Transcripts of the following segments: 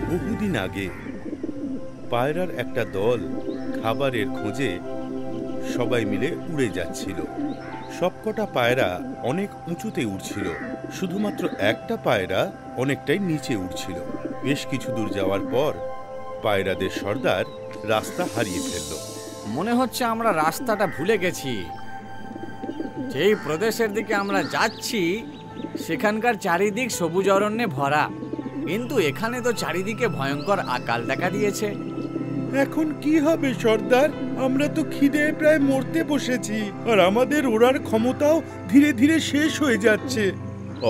বহুদিন আগে পায়রার একটা দল খাবারের খোঁজে সবাই মিলে উড়ে যাচ্ছিল। সবকটা পায়রা অনেক উঁচুতে উড়ছিল, শুধুমাত্র একটা পায়রা অনেকটাই নিচে উড়ছিল। বেশ কিছু দূর যাওয়ার পর পায়রাদের সর্দার রাস্তা হারিয়ে ফেলল। মনে হচ্ছে আমরা রাস্তাটা ভুলে গেছি। যেই প্রদেশের দিকে আমরা যাচ্ছি সেখানকার চারিদিক সবুজ অরণ্যে ভরা, কিন্তু এখানে তো চারিদিকে ভয়ঙ্কর আকাল দেখা দিয়েছে। এখন কি হবে সর্দার? আমরা তো খিদে প্রায় মরতে বসেছি, আর আমাদের ওড়ার ক্ষমতাও ধীরে ধীরে শেষ হয়ে যাচ্ছে।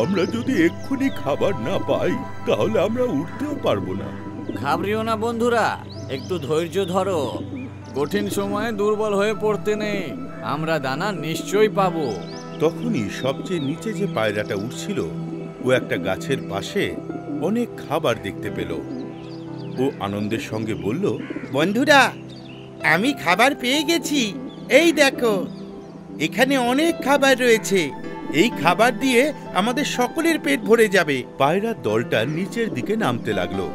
আমরা যদি এক্ষুনি খাবার না পাই তাহলে আমরা উঠতেও পারবো না। ঘাবড়িও না বন্ধুরা, একটু ধৈর্য ধরো। কঠিন সময়ে দুর্বল হয়ে পড়তে নেই, আমরা দানা নিশ্চয়ই পাবো। তখনই সবচেয়ে নিচে যে পায়রাটা উঠছিল ও একটা গাছের পাশে অনেক খাবার দেখতে পেল। ও আনন্দের সঙ্গে বলল, বন্ধুরা, আমি খাবার পেয়ে গেছি। এই দেখো, এখানে অনেক খাবার রয়েছে। এই খাবার দিয়ে আমাদের সকলের পেট ভরে যাবে। পায়রার দলটা নিচের দিকে নামতে লাগলো।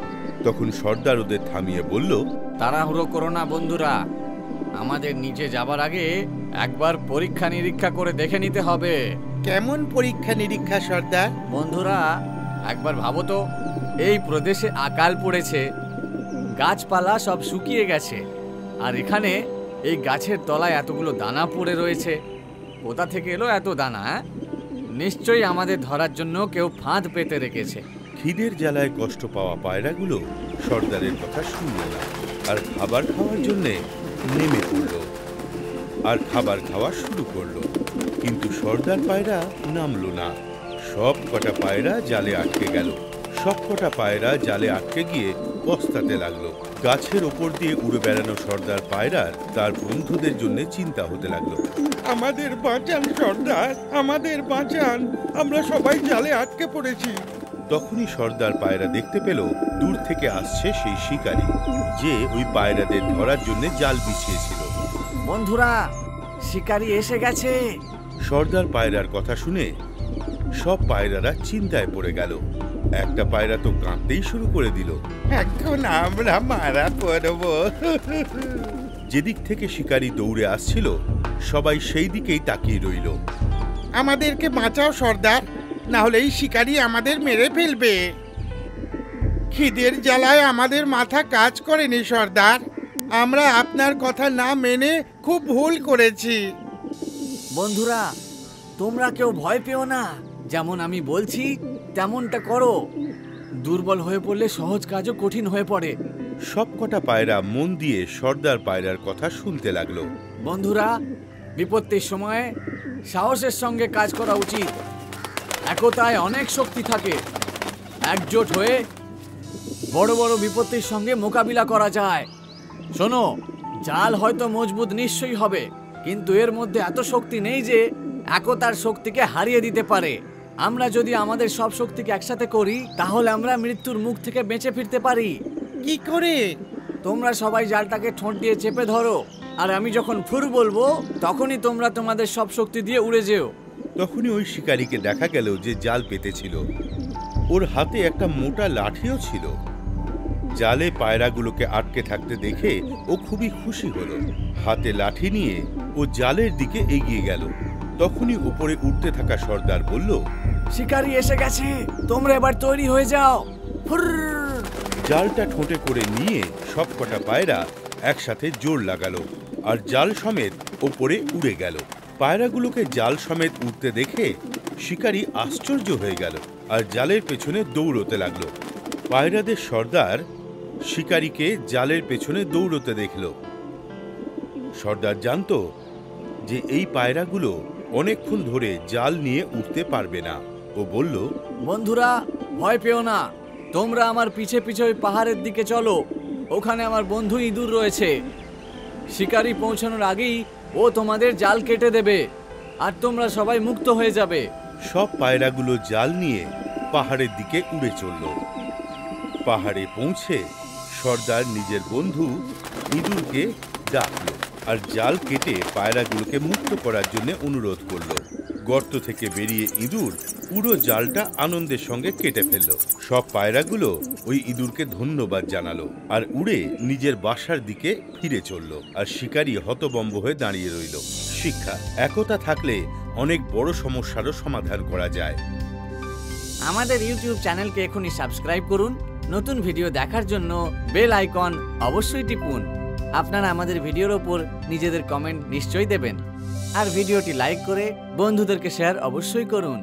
তখন সর্দার ওদের থামিয়ে বলল, তাড়াহুড়ো করো না বন্ধুরা, আমাদের নিচে যাবার আগে একবার পরীক্ষা নিরীক্ষা করে দেখে নিতে হবে। কেমন পরীক্ষা নিরীক্ষা সর্দার? বন্ধুরা, একবার ভাবো তো, এই প্রদেশে আকাল পড়েছে, গাছপালা সব শুকিয়ে গেছে, আর এখানে এই গাছের তলায় এতগুলো দানা পড়ে রয়েছে। কোথা থেকে এলো এত দানা? নিশ্চয়ই আমাদের ধরার জন্য কেউ ফাঁদ পেতে রেখেছে। খিদের জ্বালায় কষ্ট পাওয়া পায়রাগুলো সর্দারের কথা শুনল না, আর খাবার খাওয়ার জন্যে নেমে পড়ল আর খাবার খাওয়া শুরু করলো। কিন্তু সর্দার পায়রা নামলো না। সব কটা পায়রা জালে আটকে গেল। সব কটা পায়রা জালে আটকে গিয়ে পস্তাতে লাগলো। গাছের ওপর দিয়ে উড়ে বেড়ানো সর্দার পায়রার তার বন্ধুদের জন্য চিন্তা হতে লাগলো। আমাদের বাঁচান সর্দার, আমাদের বাঁচান, আমরা সবাই জালে আটকে পড়েছি। তখনই সর্দার পায়রা দেখতে পেল দূর থেকে আসছে সেই শিকারী, যে ওই পায়রাদের ধরার জন্য জাল বিছিয়েছিল। বন্ধুরা, শিকারী এসে গেছে। সর্দার পায়রার কথা শুনে সব পায়রারা চিন্তায় পড়ে গেল। একটা পায়রা তো কাঁদতেই শুরু করে দিল। এখন আমরা মারা পড়ব। যেদিক থেকে শিকারী দৌড়ে আসছিল সবাই সেই দিকেই তাকিয়ে রইল। আমাদেরকে বাঁচাও সর্দার, না হলে এই শিকারী আমাদের মেরে ফেলবে। খিদের জ্বালায় আমাদের মাথা কাজ করেনি সর্দার। আমরা আপনার কথা না মেনে খুব ভুল করেছি। বন্ধুরা, তোমরা কেউ ভয় পেও না, যেমন আমি বলছি তেমনটা করো। দুর্বল হয়ে পড়লে সহজ কাজও কঠিন হয়ে পড়ে। সব কটা পায়রা মন দিয়ে সর্দার পায়রার কথা শুনতে লাগলো। বন্ধুরা, বিপত্তির সময়ে সাহসের সঙ্গে কাজ করা উচিত। একতায় অনেক শক্তি থাকে। একজোট হয়ে বড় বড় বিপত্তির সঙ্গে মোকাবিলা করা যায়। শোনো, জাল হয়তো মজবুত নিশ্চয়ই হবে, কিন্তু এর মধ্যে এত শক্তি নেই যে একতার শক্তিকে হারিয়ে দিতে পারে। আমরা যদি আমাদের সব শক্তিকে একসাথে করি তাহলে আমরা মৃত্যুর মুখ থেকে বেঁচে ফিরতে পারি। কি করে? তোমরা সবাই জালটাকে ঠোঁট দিয়ে চেপে ধরো, আর আমি যখন ফুর বলবো তখনই তোমরা তোমাদের সব শক্তি দিয়ে উড়ে যেও। তখনই ওই শিকারীকে দেখা গেল যে জাল পেতেছিল। ওর হাতে একটা মোটা লাঠিও ছিল। জালে পায়রাগুলোকে আটকে থাকতে দেখে ও খুবই খুশি হলো। হাতে লাঠি নিয়ে ও জালের দিকে এগিয়ে গেল। তখনই উপরে উঠতে থাকা সর্দার বলল, শিকারী এসে গেছে, তোমরা এবার তৈরি হয়ে যাও। জালটা ঠোঁটে করে নিয়ে সব কটা পায়রা একসাথে জোর লাগালো আর জাল সমেত ওপরে উড়ে গেল। পায়রাগুলোকে জাল সমেত উঠতে দেখে শিকারী আশ্চর্য হয়ে গেল আর জালের পেছনে দৌড়তে লাগলো। পায়রাদের সর্দার শিকারীকে জালের পেছনে দৌড়তে দেখল। সর্দার জানতো যে এই পায়রাগুলো অনেকক্ষণ ধরে জাল নিয়ে উঠতে পারবে না। ও বলল, বন্ধুরা, ভয় পেও না, তোমরা আমার পিছে পিছে ওই পাহাড়ের দিকে চলো। ওখানে আমার বন্ধু ইঁদুর রয়েছে। শিকারী পৌঁছানোর আগেই ও তোমাদের জাল কেটে দেবে, আর তোমরা সবাই মুক্ত হয়ে যাবে। সব পায়রাগুলো জাল নিয়ে পাহাড়ের দিকে উড়ে চলল। পাহাড়ে পৌঁছে সর্দার নিজের বন্ধু ইঁদুরকে ডাকল আর জাল কেটে পায়রাগুলোকে মুক্ত করার জন্য অনুরোধ করল। গর্ত থেকে বেরিয়ে ইঁদুর পুরো জালটা আনন্দের সঙ্গে কেটে ফেলল। সব পায়রাগুলো ওই ইঁদুরকে ধন্যবাদ জানালো আর উড়ে নিজের বাসার দিকে ফিরে চলল। আর শিকারী হতবম্ব হয়ে দাঁড়িয়ে রইল। শিক্ষা: একতা থাকলে অনেক বড় সমস্যারও সমাধান করা যায়। আমাদের ইউটিউব চ্যানেলকে এখনই সাবস্ক্রাইব করুন। নতুন ভিডিও দেখার জন্য বেল আইকন অবশ্যই টিপুন। আপনারা আমাদের ভিডিওর ওপর নিজেদের কমেন্ট নিশ্চয়ই দেবেন। আর ভিডিওটি লাইক করে বন্ধুদেরকে শেয়ার অবশ্যই করুন।